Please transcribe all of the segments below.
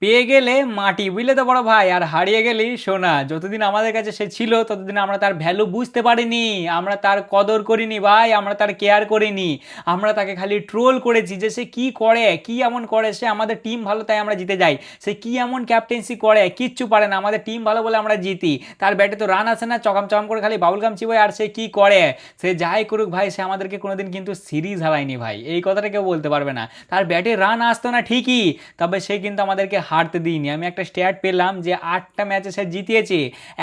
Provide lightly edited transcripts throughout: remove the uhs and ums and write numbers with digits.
পেয়ে গেলে মাটি, বুঝলে তো বড় ভাই, আর হারিয়ে গেলেই সোনা। যতদিন আমাদের কাছে সে ছিল ততদিন আমরা তার ভ্যালু বুঝতে পারিনি, আমরা তার কদর করিনি ভাই, আমরা তার কেয়ার করিনি। আমরা তাকে খালি ট্রোল করেছি যে সে কি করে, কি এমন করে, সে আমাদের টিম ভালো তাই আমরা জিতে যাই, সে কি এমন ক্যাপ্টেন্সি করে, কিচ্ছু পারে না, আমাদের টিম ভালো বলে আমরা জিতি। তার ব্যাটে তো রান আসে না, চকাম চকাম করে খালি বাবুল গাম চিবোয়, আর সে কি করে। সে যাই করুক ভাই, সে আমাদেরকে কোনোদিন কিন্তু সিরিজ হারায়নি ভাই, এই কথাটা কেউ বলতে পারবে না। তার ব্যাটে রান আসতো না ঠিকই, তবে সে কিন্তু আমাদেরকে হারতে দিইনি। আমি একটা স্ট্যাট পেলাম যে 8টা ম্যাচে সে জিতিয়েছে,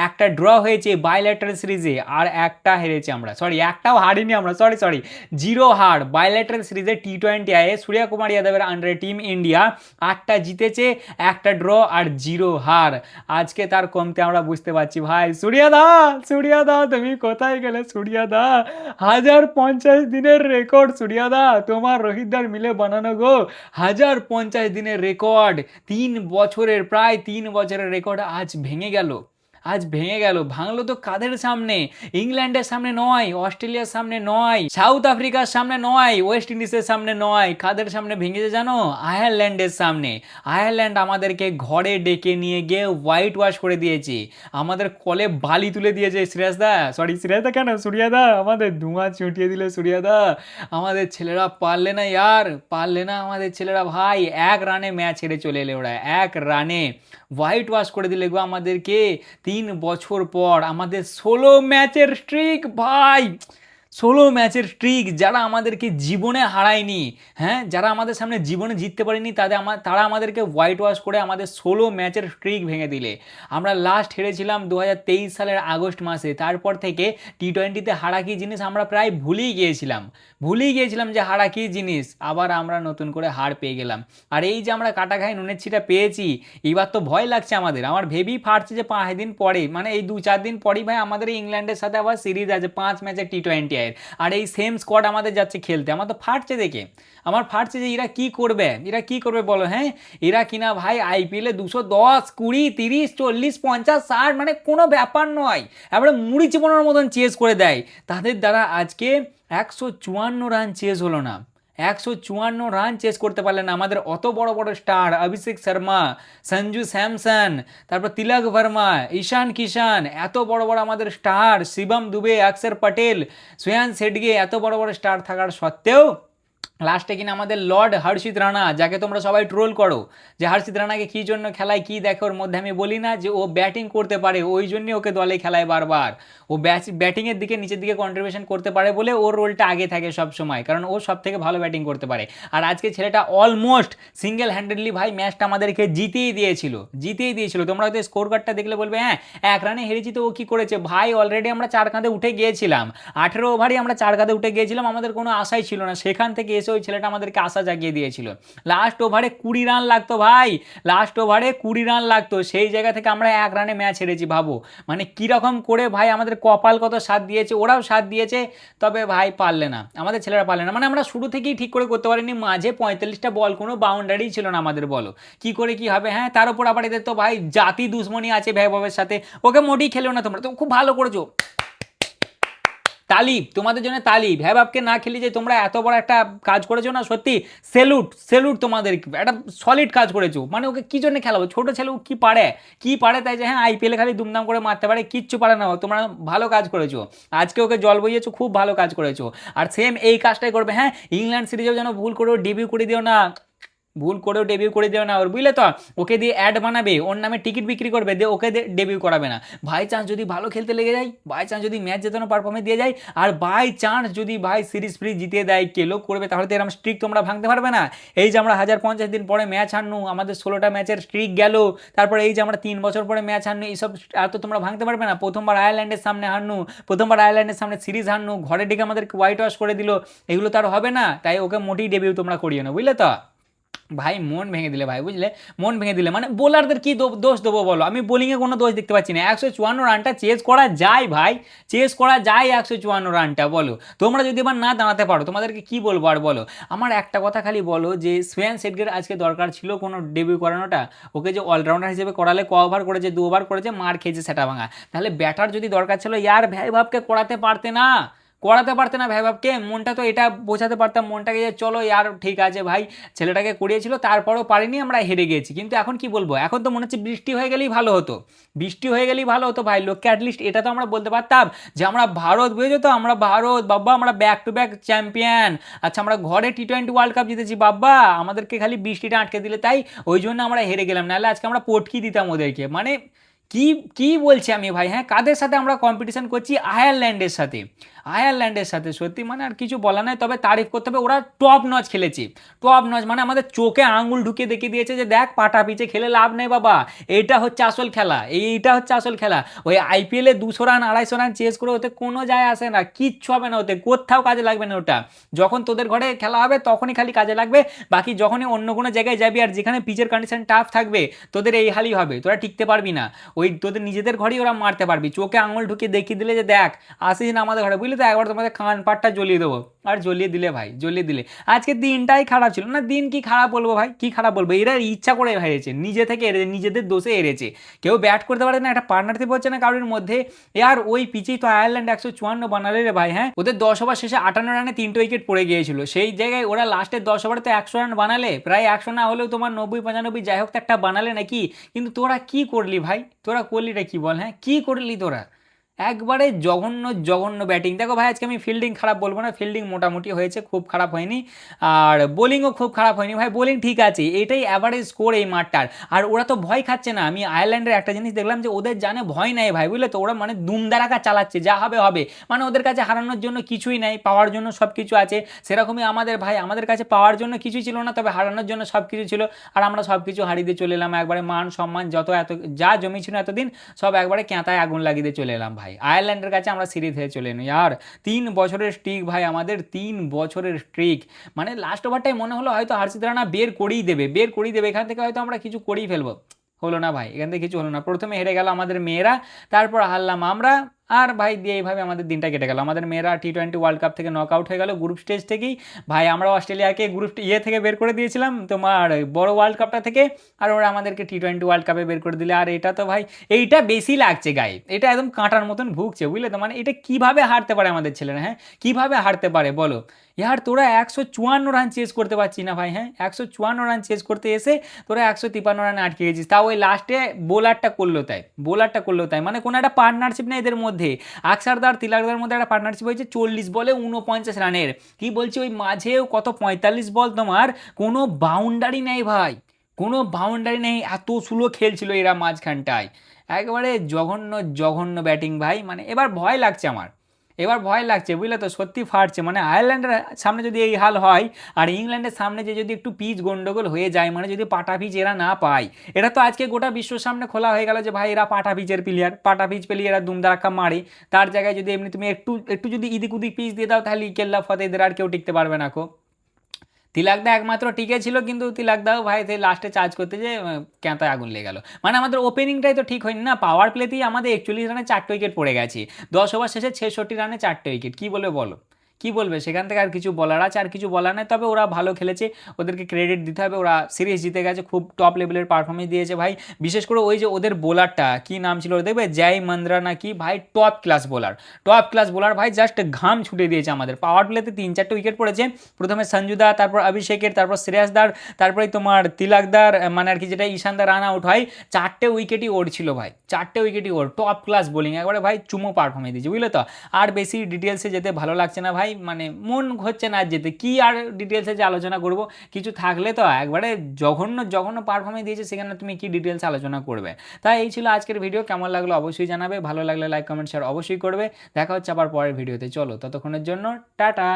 একটা ড্র হয়েছে বাইল্যাটারাল সিরিজে, আর একটা হেরেছে আমরা, সরি একটাও হারিনি আমরা, সরি সরি, 0 হার বাইল্যাটারাল সিরিজে টি-20 আয়ে সূর্য কুমার যাদবের আন্ডারে টিম ইন্ডিয়া 8টা জিতেছে, একটা ড্র আর 0 হার। আজকে তার কমতে আমরা বুঝতে পারছি ভাই। সূর্যদা, সূর্যদা তুমি কোথায় গেলে সূর্যদা? 1050 দিনের রেকর্ড সূর্যদা, তোমার রোহিতদার মিলে বানানো গো। 1050 দিনের রেকর্ড, 3 বছরের, প্রায় 3 বছরের রেকর্ড আজ ভেঙে গেল। আজ ভেঙে গেল। ভাঙলো তো কাদের সামনে? ইংল্যান্ডের সামনে নয়, অস্ট্রেলিয়ার সামনে নয়, সাউথ আফ্রিকার সামনে নয়, ওয়েস্ট ইন্ডিজের সামনে নয়, কাদের সামনে ভেঙেছে জানো? আয়ারল্যান্ডের সামনে। আয়ারল্যান্ড আমাদেরকে ঘরে ডেকে নিয়ে গিয়ে হোয়াইট ওয়াশ করে দিয়েছে, আমাদের কলে বালি তুলে দিয়েছে। শ্রেয়াসদা, সরি শ্রেয়াসদা কেন, সূর্যদা, আমাদের ধোঁয়া ছুটিয়ে দিলে সূর্যদা। আমাদের ছেলেরা পারলে না ইয়ার, পারলে না আমাদের ছেলেরা ভাই। 1 রানে ম্যাচ হেরে চলে এলে ওরা, 1 রানে হোয়াইট ওয়াশ করে দিলে গো আমাদেরকে। 3 বছর পর আমাদের 16 ম্যাচের স্ট্রিক ভাই, 16 ম্যাচের স্ট্রিক, যারা আমাদেরকে জীবনে হারায়নি, হ্যাঁ, যারা আমাদের সামনে জীবনে জিততে পারেনি, তারা আমাদেরকে হোয়াইট ওয়াশ করে আমাদের 16 ম্যাচের স্ট্রিক ভেঙে দিলে। আমরা লাস্ট হেরেছিলাম 2023 সালের আগস্ট মাসে, তারপর থেকে টি-20তে হারা কি জিনিস আমরা প্রায় ভুলেই গিয়েছিলাম যে হারা কি জিনিস। আবার আমরা নতুন করে হার পেয়ে গেলাম। আর এই যে আমরা কাটা খাই নুনের ছিটা পেয়েছি, এবার তো ভয় লাগছে আমাদের। আমার ভেবেই ফাটছে যে 5 দিন পরে, মানে এই 2-4 দিন পরেই ভাই আমাদের ইংল্যান্ডের সাথে আবার সিরিজ আছে 5 ম্যাচের টি-20 এর, আর এই সেম স্কোয়াড আমাদের যাচ্ছে খেলতে। আমার তো ফাটছে দেখে, আমার ফাটছে যে এরা কি করবে, এরা কি করবে বলো, হ্যাঁ? এরা কিনা ভাই আইপিএলে 210, 20, 30, 40, 50, 60, মানে কোনো ব্যাপার নয়, এবারে মুড়ি চিবানোর মতন চেস করে দেয়। তাদের দ্বারা আজকে 154 রান চেস হলো না, 154 রান চেস করতে পারলেন না। আমাদের অত বড় বড় স্টার, অভিষেক শর্মা, সঞ্জু স্যামসন, তারপর তিলক ভার্মা, ঈশান কিষান, এত বড় বড় আমাদের স্টার, শিবম দুবে, অক্ষর পটেল, শ্রেয়ান শেঠগে, এত বড় বড় স্টার থাকার সত্ত্বেও লাস্টে কিনা আমাদের লর্ড হর্ষিত রানা, যাকে তোমরা সবাই ট্রোল করো যে হর্ষিত রানাকে কী জন্য খেলায়, কি দেখে ওর মধ্যে, আমি বলি না যে ও ব্যাটিং করতে পারে, ওই জন্যই ওকে দলে খেলায় বারবার। ও ব্যাটিংয়ের দিকে, নিচের দিকে কন্ট্রিবিউশন করতে পারে বলে ওর রোলটা আগে থাকে সব সময়, কারণ ও সব থেকে ভালো ব্যাটিং করতে পারে। আর আজকে ছেলেটা অলমোস্ট সিঙ্গেল হ্যান্ডেডলি ভাই ম্যাচটা আমাদেরকে জিতেই দিয়েছিল। তোমরা হয়তো স্কোর কার্ডটা দেখলে বলবে হ্যাঁ 1 রানে হেরেছি, তো ও কি করেছে ভাই? অলরেডি আমরা 4 কাঁধে উঠে গিয়েছিলাম, 18 ওভারই আমরা 4 কাঁধে উঠে গিয়েছিলাম, আমাদের কোনো আশাই ছিল না। সেখান থেকে এসে ওই ছেলেটা আমাদেরকে আশা জাগিয়ে দিয়েছিল। লাস্ট ওভারে 20 রান লাগতো ভাই, লাস্ট ওভারে 20 রান লাগতো, সেই জায়গা থেকে আমরা 1 রানে ম্যাচ হেরেছি। ভাবো মানে কিরকম করে ভাই, আমাদের কপাল কত সাথ দিয়েছে, ওরাও সাথ দিয়েছে, তবে ভাই পারলে না, আমাদের ছেলেরা পারলে না। মানে আমরা শুরু থেকেই ঠিক করে করতে পারিনি, মাঝে 45টা বল কোনো বাউন্ডারি ছিল না আমাদের, বলো কি করে কি হবে? হ্যাঁ, তার উপর আবার এদের তো ভাই জাতি দুশ্মনী আছে ভৈভবের সাথে, ওকে মোটেই খেলেও না তোমরা, তো খুব ভালো করেছো, তালিব তোমাদের জন্য, তালিব। হ্যাঁ বাপকে না খেলি যে তোমরা এত বড় একটা কাজ করেছো না, সত্যি সেলুট, সেলুট তোমাদের, একটা সলিড কাজ করেছো। মানে ওকে কি জন্য খেলাবো? ছোট ছেলে ও কি পারে তাই যে হ্যাঁ আইপিএলে খালি দুমদাম করে মারতে পারে, কিচ্ছু পারে না। তোমরা ভালো কাজ করেছো, আজকে ওকে জল বইয়েছো, খুব ভালো কাজ করেছো। আর সেম এই কাজটাই করবে। হ্যাঁ, ইংল্যান্ড সিরিজেও যেন ভুল করেও ডেবিউ করে দিও না, ভুল করেও ডেবিউ করে দেবে না ওর, বুঝলে তো? ওকে দিয়ে অ্যাড বানাবে, ওর নামে টিকিট বিক্রি করবে, দিয়ে ওকে দিয়ে ডেবিউ করাবে না। বাই চান্স যদি ভালো খেলতে লেগে যায়, বাই চান্স যদি ম্যাচ জেতানো পারফরমেন্স দিয়ে যায়, আর বাই চান্স যদি ভাই সিরিজ ফ্রি জিতিয়ে দেয়, কে লোক করবে, তাহলে তো এরকম স্ট্রিক তোমরা ভাঙতে পারবে না। এই যে আমরা 1050 দিন পরে ম্যাচ হারনু, আমাদের 16টা ম্যাচের স্ট্রিক গেল, তারপরে এই যে আমরা 3 বছর পরে ম্যাচ হারনু, এইসব আর তো তোমরা ভাঙতে পারবে না। প্রথমবার আয়ারল্যান্ডের সামনে হারনু, প্রথমবার আয়ারল্যান্ডের সামনে সিরিজ হারনু, ঘরে ডেকে আমাদেরকে হোয়াইট ওয়াশ করে দিল, এগুলো তো আর হবে না। তাই ওকে মোটেই ডেবিউ তোমরা করিও না, বুঝলে তো? ভাই মন ভেঙে দিলে ভাই, বুঝলে, মন ভেঙে দিলে। মানে বোলারদের কি দোষ দেবো বলো? আমি বোলিংয়ে কোনো দোষ দেখতে পাচ্ছি না। 154 রানটা চেস করা যায় ভাই, চেস করা যায় 154 রানটা, বলো? তোমরা যদি এবার না দাঁড়াতে পারো, তোমাদেরকে কি বলবো আর বলো? আমার একটা কথা খালি বলো, যে শ্রেয়ান শেঠগের আজকে দরকার ছিল কোনো ডেবিউ করানোটা? ওকে যে অলরাউন্ডার হিসেবে করালে, ওভার করেছে, 2 ওভার করেছে, মার খেয়েছে সেটা ভাঙা। তাহলে ব্যাটার যদি দরকার ছিল ইয়ার ভাই ভাবকে করাতে পারতে না, করাতে পারতে না ভাই বাপকে, মনটা তো এটা বোঝাতে পারতাম মনটাকে যে চলো ইয়ার ঠিক আছে ভাই, ছেলেটাকে করিয়েছিল তারপরও পারিনি, আমরা হেরে গেছি। কিন্তু এখন কি বলবো, এখন তো মনে হচ্ছে বৃষ্টি হয়ে গেলেই ভালো হতো, বৃষ্টি হয়ে গেলেই ভালো হতো ভাই, লোককে অ্যাটলিস্ট এটা তো আমরা বলতে পারতাম যে আমরা ভারত, বুঝেছো তো, আমরা ভারত বাবা, আমরা ব্যাক টু ব্যাক চ্যাম্পিয়ন। আচ্ছা আমরা ঘরে টি-20 ওয়ার্ল্ড কাপ জিতেছি বাবা, আমাদেরকে খালি বৃষ্টিটা আটকে দিলে তাই, ওই জন্য আমরা হেরে গেলাম, নাহলে আজকে আমরা পটকি দিতাম ওদেরকে। মানে কি কি বলছি আমি ভাই, হ্যাঁ কাদের সাথে আমরা কম্পিটিশন করছি, আয়ারল্যান্ডের সাথে, আয়ারল্যান্ডের সাথে। সত্যি মানে আর কিছু বলা নাই, তবে তারিফ করতে হবে, ওরা টপ নচ খেলেছে, টপ নচ, মানে আমাদের চোখে আঙুল ঢুকিয়ে দেখিয়ে দিয়েছে যে দেখ পাটা পিছে খেলে লাভ নেই বাবা, এইটা হচ্ছে আসল খেলা, এইটা হচ্ছে আসল খেলা। ওই আইপিএলে 200 রান 250 রান চেস করে ওতে কোনো যায় আসে না, কিচ্ছু হবে না ওতে, কোথাও কাজে লাগবে না ওটা। যখন তোদের ঘরে খেলা হবে তখনই খালি কাজে লাগবে, বাকি যখনই অন্য কোনো জায়গায় যাবি আর যেখানে পিচের কন্ডিশন টাফ থাকবে তোদের এই হালই হবে, তোরা টিকতে পারবি না, ওই তোদের নিজেদের ঘরেই ওরা মারতে পারবি, চোখে আঙুল ঢুকিয়ে দেখিয়ে দিলে যে দেখ আসিস না আমাদের ঘরে, বুঝলি তো, একবার তোমাদের কান পাটটা জ্বলিয়ে দেবো। আর জ্বলিয়ে দিলে ভাই, জ্বলিয়ে দিলে। আজকে দিনটাই খারাপ ছিল না, দিন কি খারাপ বলবো ভাই, কি খারাপ বলবো, এরা ইচ্ছা করে হেরেছে, নিজে থেকে হেরেছে, নিজেদের দোষে হেরেছে, কেউ ব্যাট করতে পারে না, একটা পার্টনারশিপ হচ্ছে না কারোর মধ্যে। আর ওই পিচেই তো আয়ারল্যান্ড 154 বানালে রে ভাই, হ্যাঁ ওদের 10 ওভার শেষে 58 রানে 3টে উইকেট পড়ে গিয়েছিল, সেই জায়গায় ওরা লাস্টের 10 ওভারে তো 100 রান বানালে, প্রায় 100 না হলেও তোমার 90-95 যাই হোক তো একটা বানালে নাকি। কিন্তু তোরা কি করলি ভাই, তোরা করলিটা কি বল, হ্যাঁ কি করলি তোরা, একবারে জঘন্য জঘন্য ব্যাটিং। দেখো ভাই আজকে আমি ফিল্ডিং খারাপ বলবো না, ফিল্ডিং মোটামুটি হয়েছে, খুব খারাপ হয়নি, আর বোলিংও খুব খারাপ হয়নি ভাই, বোলিং ঠিক আছে, এটাই অ্যাভারেজ স্কোর এই মাঠটার। আর ওরা তো ভয় খাচ্ছে না, আমি আয়ারল্যান্ডের একটা জিনিস দেখলাম যে ওদের জানে ভয় নাই ভাই, বুঝলে তো, ওরা মানে দুমদারাকা চালাচ্ছে, যা হবে হবে, মানে ওদের কাছে হারানোর জন্য কিছুই নাই, পাওয়ার জন্য সব কিছু আছে। সেরকমই আমাদের ভাই, আমাদের কাছে পাওয়ার জন্য কিছুই ছিল না, তবে হারানোর জন্য সব কিছু ছিল, আর আমরা সব কিছু হারিয়ে দিয়ে চলে এলাম, একবারে মান সম্মান যত এত যা জমি ছিল এতদিন সব একবারে ক্যাঁতায় আগুন লাগিয়ে দিয়ে চলে এলাম ভাই, আয়ারল্যান্ডের কাছে আমরা সিরিজ হয়ে চলে এলাম। আর 3 বছরের স্ট্রিক ভাই, আমাদের 3 বছরের স্ট্রিক, মানে লাস্ট ওভারটাই মনে হলো হয়তো হার্ষিত রানা বের করেই দেবে, বের করেই দেবে, এখান থেকে হয়তো আমরা কিছু করেই ফেলবো, হলো না ভাই, এখান থেকে কিছু হলো না, প্রথমে হেরে গেল আমাদের মেয়েরা, তারপর হারলাম আমরা, আর ভাই দিয়ে এইভাবে আমাদের দিনটা কেটে গেল, আমাদের মেয়েরা টি-20 ওয়ার্ল্ড কাপ থেকে নক আউট হয়ে গেল গ্রুপ স্টেজ থেকেই ভাই, আমরা অস্ট্রেলিয়াকে গ্রুপ থেকে বের করে দিয়েছিলাম তোমার বড় ওয়ার্ল্ড কাপটা থেকে, আর ওরা আমাদেরকে টি-20 ওয়ার্ল্ড কাপে বের করে দিলে। আর এটা তো ভাই এইটা বেশি লাগছে গায়ে, এটা একদম কাঁটার মতন ভুগছে, বুঝলে তো, মানে এটা কিভাবে হারতে পারে আমাদের ছেলেরা, হ্যাঁ কিভাবে হারতে পারে বলো। ইয়ার তোরা 154 রান চেস করতে পারছিস না ভাই, হ্যাঁ 154 রান চেস করতে এসে তোরা 153 রানে আটকে গেছিস, তাও ওই লাস্টে বোলারটা করলো তাই, বোলারটা করলো তাই, মানে কোনো একটা পার্টনারশিপ নেই এদের মধ্যে, আকসারদার তিলাকদার মধ্যে একটা পার্টনারশিপ হয়েছে 40 বলে 49 রানের, কি বলছি ওই মাঝেও কত 45 বল তোমার, কোনো বাউন্ডারি নেই ভাই, কোনো বাউন্ডারি নেই, এত স্লো খেলছিল এরা মাঝখানটায়, একবারে জঘন্য জঘন্য ব্যাটিং ভাই, মানে এবার ভয় লাগছে আমার, এবার ভয় লাগছে, বুঝলে তো, সত্যি ফাটছে, মানে আয়ারল্যান্ডের সামনে যদি এই হাল হয়, আর ইংল্যান্ডের সামনে যে যদি একটু পিচ গন্ডগোল হয়ে যায়, মানে যদি পাটা পিচ এরা না পায়, এটা তো আজকে গোটা বিশ্বর সামনে খোলা হয়ে গেল যে ভাই এরা পাটা পিচের প্লেয়ার, পাটা পিচ পেলে এরা দুমদারাক্কা মারে, তার জায়গায় যদি এমনি তুমি একটু একটু যদি ইদিক উদিক পিচ দিয়ে দাও তাহলে কেল্লা ফতে এদের আর কেউ টিকতে পারবে না। তিলাকদা একমাত্র টিকে ছিল, কিন্তু তিলাকদাও ভাই সেই লাস্টে চার্জ করতে যে ক্যাঁতায় আগুন লেগে গেল, মানে আমাদের ওপেনিংটাই তো ঠিক হয়নি না, পাওয়ার প্লেতেই আমাদের 41 রানে 4টে উইকেট পড়ে গেছে, 10 ওভার শেষে 66 রানে 4টে উইকেট, কী বলবে বলো, কি বলবে, সেখান থেকে আর কিছু বলার আছে, আর কিছু বলার নেই, তবে ওরা ভালো খেলেছে, ওদেরকে ক্রেডিট দিতে হবে, ওরা সিরিজ জিতে গেছে, খুব টপ লেভেলের পারফরমেন্স দিয়েছে ভাই, বিশেষ করে ওই যে ওদের বোলারটা কি নাম ছিল দেখবে, জয় মন্দ্রা না কি ভাই, top class bowler, top class bowler ভাই, জাস্ট ঘাম ছুটে দিয়েছে আমাদের, পাওয়ার প্লেতে 3-4টে উইকেট পড়েছে, প্রথমে সঞ্জুদা, তারপর অভিষেকের, তারপর শ্রেয়াসদার, তারপরে তোমার তিলাকদার, মানে আর কি যেটা ঈশানদার রান আউট হয়, 4টে উইকেটই ওর ছিল ভাই, 4টে উইকেটই ওর, টপ ক্লাস বোলিং একবারে ভাই, চুমো পারফরমেন্স দিয়েছে, বুঝলে তো। আর বেশি ডিটেলসে যেতে ভালো লাগছে না ভাই, মানে মন হচ্ছে না যেতে, কি আর ডিটেলসে যে আলোচনা করব, কিছু থাকলে তো একবারে জঘন্য জঘন্য পারফরমেন্স দিয়েছে, সেখানে তুমি কি ডিটেলসে আলোচনা করবে। তাই এই ছিল আজকের ভিডিও, কেমন লাগলো অবশ্যই জানাবে, ভালো লাগলে লাইক কমেন্ট শেয়ার অবশ্যই করবে, দেখা হচ্ছে আবার পরের ভিডিওতে, চলো ততক্ষণের জন্য টাটা।